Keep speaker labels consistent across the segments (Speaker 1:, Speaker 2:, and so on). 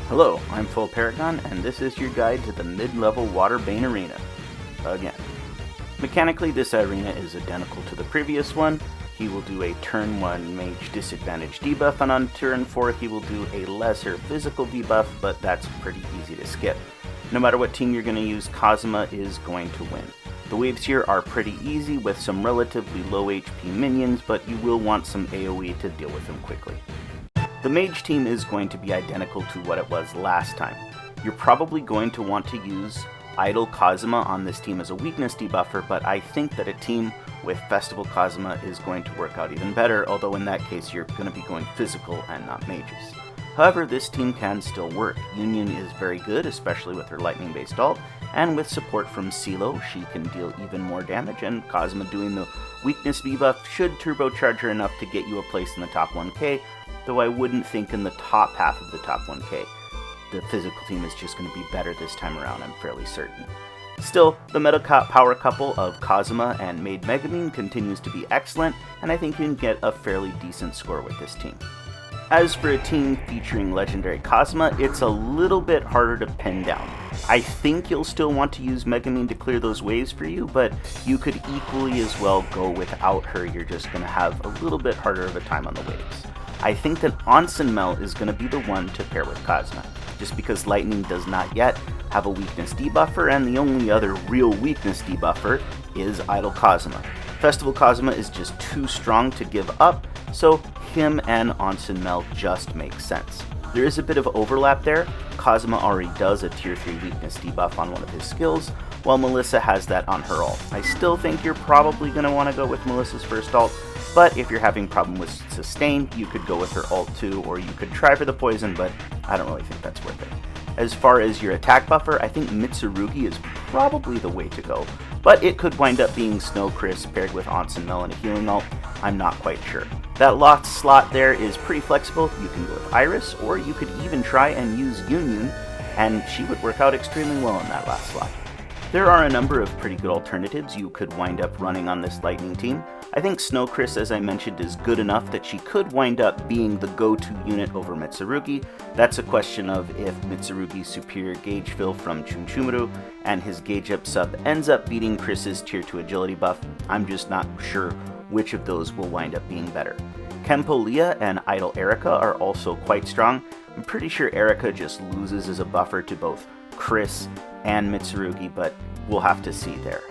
Speaker 1: Hello, I'm Full Paragon, and this is your guide to the mid-level Water Bane arena. Again. Mechanically, this arena is identical to the previous one. He will do a turn 1 mage disadvantage debuff, and on turn 4 he will do a lesser physical debuff, but that's pretty easy to skip. No matter what team you're going to use, Kazuma is going to win. The waves here are pretty easy with some relatively low HP minions, but you will want some AoE to deal with them quickly. The mage team is going to be identical to what it was last time. You're probably going to want to use Idle Kazuma on this team as a weakness debuffer, but I think that a team with Festival Kazuma is going to work out even better, although in that case you're going to be going physical and not mages. However, this team can still work. Union is very good, especially with her lightning-based ult, and with support from CeeLo, she can deal even more damage, and Kazuma doing the weakness debuff should turbocharge her enough to get you a place in the top 1k, though I wouldn't think in the top half of the top 1k. The physical team is just going to be better this time around, I'm fairly certain. Still, the meta power couple of Kazuma and Maid Megumin continues to be excellent, and I think you can get a fairly decent score with this team. As for a team featuring legendary Kazuma, it's a little bit harder to pin down. I think you'll still want to use Megumin to clear those waves for you, but you could equally as well go without her. You're just going to have a little bit harder of a time on the waves. I think that Onsen Mel is going to be the one to pair with Kazuma, just because Lightning does not yet have a weakness debuffer, and the only other real weakness debuffer is Idle Kazuma. Festival Kazuma is just too strong to give up, so him and Onsen Mel just make sense. There is a bit of overlap there. Kazuma already does a tier 3 weakness debuff on one of his skills, while Melissa has that on her ult. I still think you're probably going to want to go with Melissa's first ult, but if you're having problem with sustain, you could go with her ult too, or you could try for the poison, but I don't really think that's worth it. As far as your attack buffer, I think Mitsurugi is probably the way to go, but it could wind up being Snow Chris paired with Onsen Mel and a healing ult. I'm not quite sure. That locked slot there is pretty flexible. You can go with Iris, or you could even try and use Union, and she would work out extremely well in that last slot. There are a number of pretty good alternatives you could wind up running on this Lightning team. I think Snow Chris, as I mentioned, is good enough that she could wind up being the go-to unit over Mitsurugi. That's a question of if Mitsurugi's superior gauge fill from Chomusuke and his gauge up sub ends up beating Chris's tier 2 agility buff. I'm just not sure which of those will wind up being better. Kenpo Leah and Idle Erika are also quite strong. I'm pretty sure Erika just loses as a buffer to both Chris and Mitsurugi, but we'll have to see there.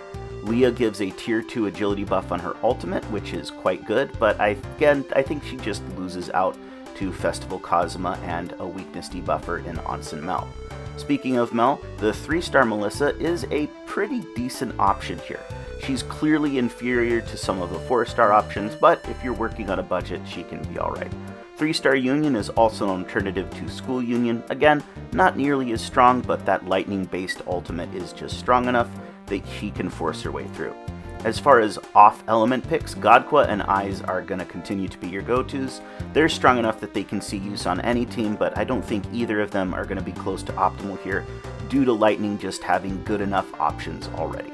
Speaker 1: Leah gives a tier 2 agility buff on her ultimate, which is quite good, but I think she just loses out to Festival Kazuma and a weakness debuffer in Onsen Mel. Speaking of Mel, the 3-star Melissa is a pretty decent option here. She's clearly inferior to some of the 4-star options, but if you're working on a budget, she can be alright. 3-star Union is also an alternative to School Union. Again, not nearly as strong, but that lightning-based ultimate is just strong enough that she can force her way through. As far as off-element picks, Godqua and Eyes are going to continue to be your go-tos. They're strong enough that they can see use on any team, but I don't think either of them are going to be close to optimal here, due to Lightning just having good enough options already.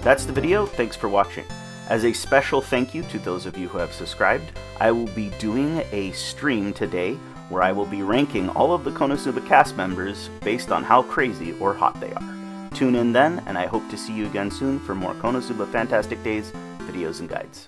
Speaker 1: That's the video, thanks for watching. As a special thank you to those of you who have subscribed, I will be doing a stream today where I will be ranking all of the Konosuba cast members based on how crazy or hot they are. Tune in then, and I hope to see you again soon for more Konosuba Fantastic Days videos and guides.